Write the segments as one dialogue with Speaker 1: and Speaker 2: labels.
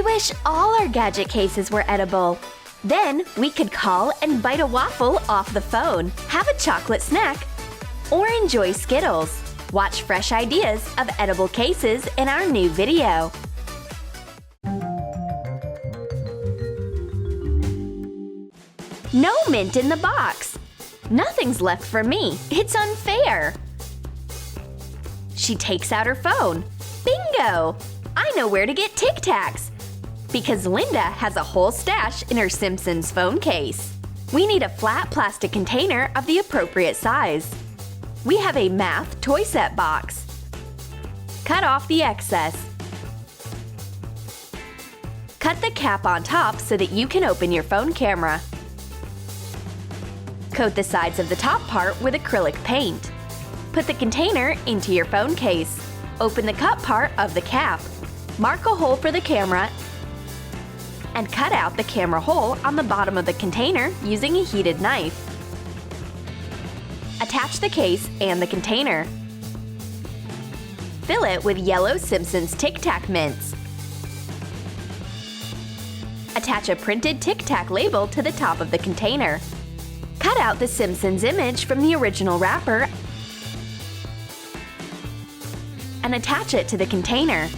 Speaker 1: wish all our gadget cases were edible. Then we could call and bite a waffle off the phone, have a chocolate snack, or enjoy Skittles. Watch fresh ideas of edible cases in our new video. No mint in the box. Nothing's left for me. It's unfair. She takes out her phone. Bingo! I know where to get Tic Tacs. Because Linda has a whole stash in her Simpsons phone case. We need a flat plastic container of the appropriate size. We have a math toy set box. Cut off the excess. Cut the cap on top so that you can open your phone camera. Coat the sides of the top part with acrylic paint. Put the container into your phone case. Open the cup part of the cap. Mark a hole for the camera and cut out the camera hole on the bottom of the container using a heated knife. Attach the case and the container. Fill it with yellow Simpsons Tic Tac mints. Attach a printed Tic Tac label to the top of the container. Cut out the Simpsons image from the original wrapper and attach it to the container.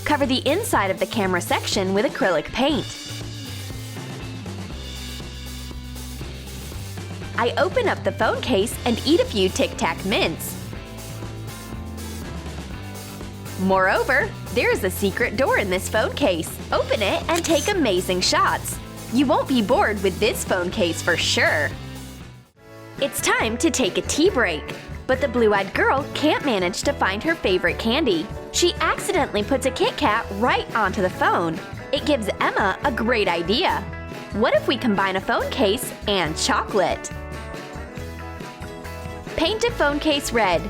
Speaker 1: Cover the inside of the camera section with acrylic paint. I open up the phone case and eat a few Tic Tac mints. Moreover, there's a secret door in this phone case. Open it and take amazing shots. You won't be bored with this phone case for sure. It's time to take a tea break. But the blue-eyed girl can't manage to find her favorite candy. She accidentally puts a Kit Kat right onto the phone. It gives Emma a great idea. What if we combine a phone case and chocolate? Paint a phone case red.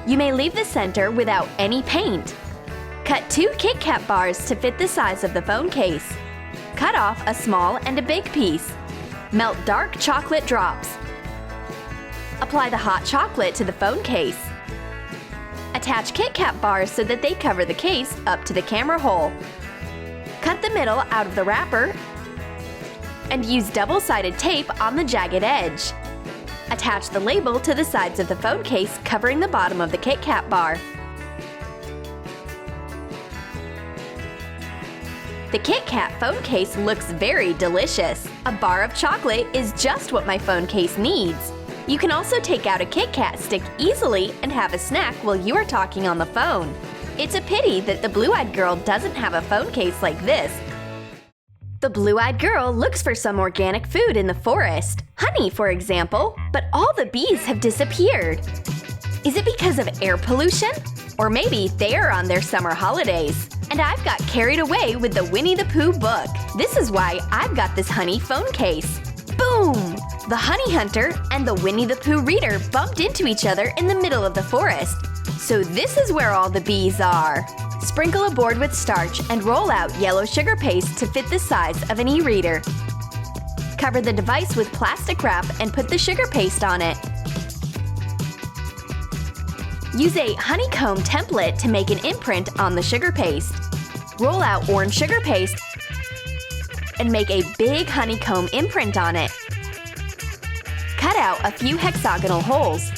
Speaker 1: You may leave the center without any paint. Cut 2 Kit Kat bars to fit the size of the phone case. Cut off a small and a big piece. Melt dark chocolate drops. Apply the hot chocolate to the phone case. Attach Kit Kat bars so that they cover the case up to the camera hole. Cut the middle out of the wrapper and use double-sided tape on the jagged edge. Attach the label to the sides of the phone case covering the bottom of the Kit Kat bar. The Kit Kat phone case looks very delicious. A bar of chocolate is just what my phone case needs. You can also take out a Kit Kat stick easily and have a snack while you are talking on the phone. It's a pity that the blue-eyed girl doesn't have a phone case like this. The blue-eyed girl looks for some organic food in the forest. Honey, for example, but all the bees have disappeared. Is it because of air pollution? Or maybe they are on their summer holidays. And I've got carried away with the Winnie the Pooh book. This is why I've got this honey phone case. Boom! The honey hunter and the Winnie the Pooh reader bumped into each other in the middle of the forest. So this is where all the bees are. Sprinkle a board with starch and roll out yellow sugar paste to fit the size of an e-reader. Cover the device with plastic wrap and put the sugar paste on it. Use a honeycomb template to make an imprint on the sugar paste. Roll out orange sugar paste and make a big honeycomb imprint on it. Cut out a few hexagonal holes.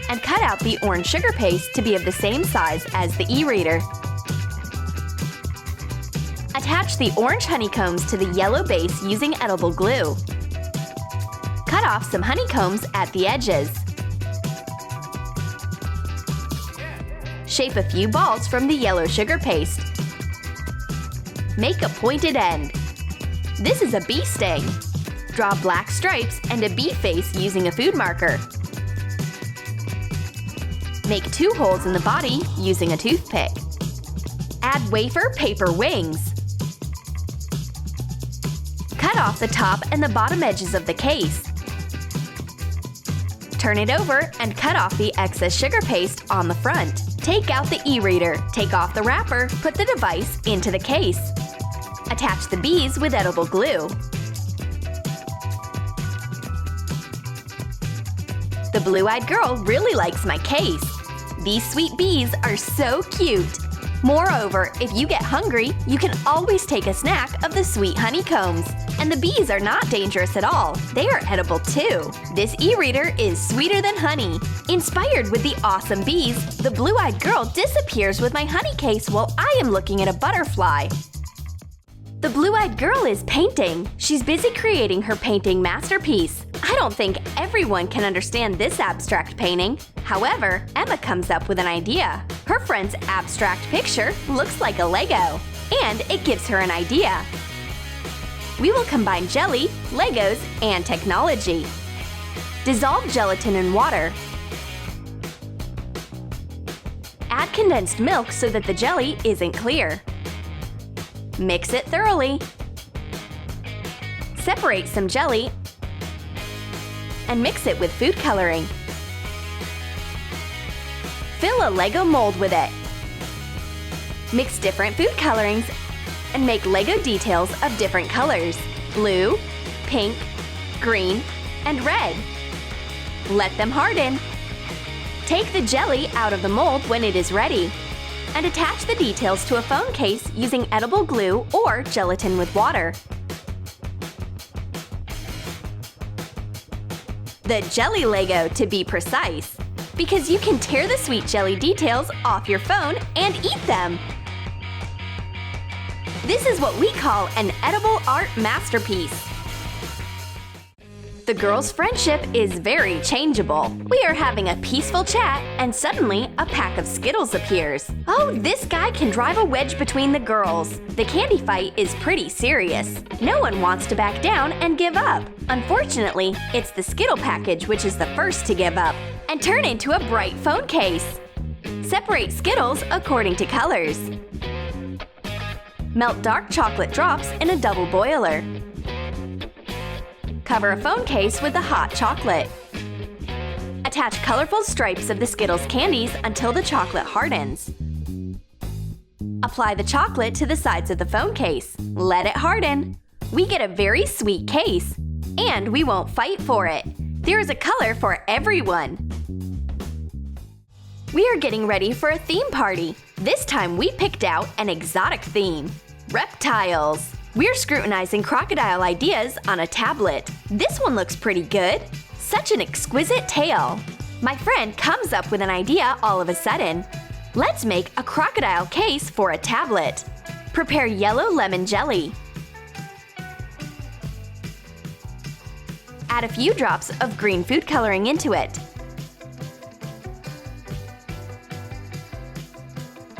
Speaker 1: And cut out the orange sugar paste to be of the same size as the e-reader. Attach the orange honeycombs to the yellow base using edible glue. Cut off some honeycombs at the edges. Shape a few balls from the yellow sugar paste. Make a pointed end. This is a bee sting. Draw black stripes and a bee face using a food marker. Make 2 holes in the body using a toothpick. Add wafer paper wings. Cut off the top and the bottom edges of the case. Turn it over and cut off the excess sugar paste on the front. Take out the e-reader, take off the wrapper, put the device into the case. Attach the bees with edible glue. The The blue-eyed girl really likes my case. These sweet bees are so cute. Moreover, if you get hungry, you can always take a snack of the sweet honeycombs. And the bees are not dangerous at all. They are edible too. This e-reader is sweeter than honey. Inspired with the awesome bees, the blue-eyed girl disappears with my honey case while I am looking at a butterfly. The blue-eyed girl is painting. She's busy creating her painting masterpiece. I don't think everyone can understand this abstract painting. However, Emma comes up with an idea. Her friend's abstract picture looks like a Lego, and it gives her an idea. We will combine jelly, Legos, and technology. Dissolve gelatin in water. Add condensed milk so that the jelly isn't clear. Mix it thoroughly. Separate some jelly and mix it with food coloring. Fill a Lego mold with it. Mix different food colorings and make Lego details of different colors: blue, pink, green, and red. Let them harden. Take the jelly out of the mold when it is ready and attach the details to a phone case using edible glue or gelatin with water. The jelly Lego, to be precise, because you can tear the sweet jelly details off your phone and eat them. This is what we call an edible art masterpiece. The girls' friendship is very changeable. We are having a peaceful chat and suddenly a pack of Skittles appears. Oh, this guy can drive a wedge between the girls. The candy fight is pretty serious. No one wants to back down and give up. Unfortunately, it's the Skittle package which is the first to give up and turn into a bright phone case. Separate Skittles according to colors. Melt dark chocolate drops in a double boiler. Cover a phone case with the hot chocolate. Attach colorful stripes of the Skittles candies until the chocolate hardens. Apply the chocolate to the sides of the phone case. Let it harden. We get a very sweet case, and we won't fight for it. There is a color for everyone. We are getting ready for a theme party. This time we picked out an exotic theme: reptiles. We're scrutinizing crocodile ideas on a tablet. This one looks pretty good. Such an exquisite tail. My friend comes up with an idea all of a sudden. Let's make a crocodile case for a tablet. Prepare yellow lemon jelly. Add a few drops of green food coloring into it.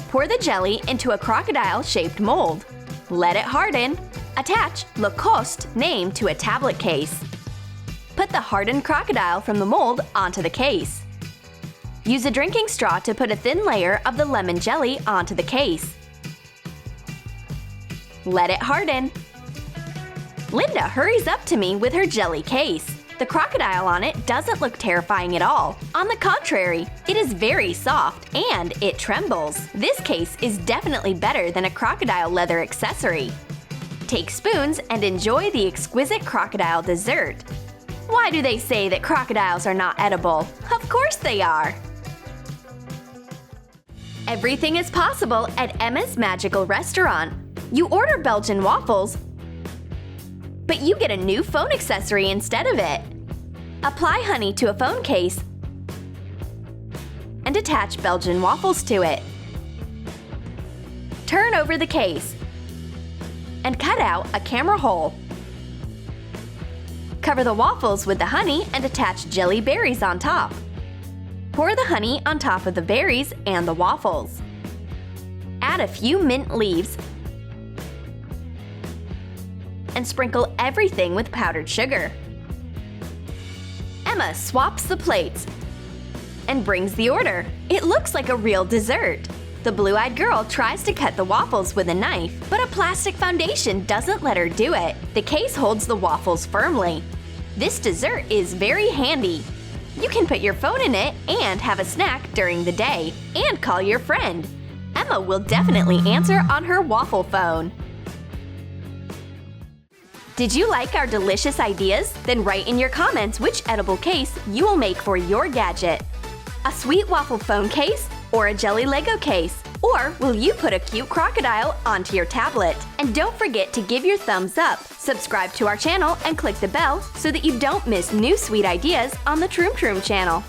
Speaker 1: Pour the jelly into a crocodile-shaped mold. Let it harden. Attach Lacoste name to a tablet case. Put the hardened crocodile from the mold onto the case. Use a drinking straw to put a thin layer of the lemon jelly onto the case. Let it harden. Linda hurries up to me with her jelly case. The crocodile on it doesn't look terrifying at all. On the contrary, it is very soft and it trembles. This case is definitely better than a crocodile leather accessory. Take spoons and enjoy the exquisite crocodile dessert. Why do they say that crocodiles are not edible? Of course they are! Everything is possible at Emma's Magical Restaurant. You order Belgian waffles, but you get a new phone accessory instead of it. Apply honey to a phone case and attach Belgian waffles to it. Turn over the case and cut out a camera hole. Cover the waffles with the honey and attach jelly berries on top. Pour the honey on top of the berries and the waffles. Add a few mint leaves and sprinkle everything with powdered sugar. Emma swaps the plates and brings the order. It looks like a real dessert. The blue-eyed girl tries to cut the waffles with a knife, but a plastic foundation doesn't let her do it. The case holds the waffles firmly. This dessert is very handy. You can put your phone in it and have a snack during the day, and call your friend. Emma will definitely answer on her waffle phone. Did you like our delicious ideas? Then write in your comments which edible case you will make for your gadget. A sweet waffle phone case or a jelly Lego case? Or will you put a cute crocodile onto your tablet? And don't forget to give your thumbs up, subscribe to our channel, and click the bell so that you don't miss new sweet ideas on the Troom channel.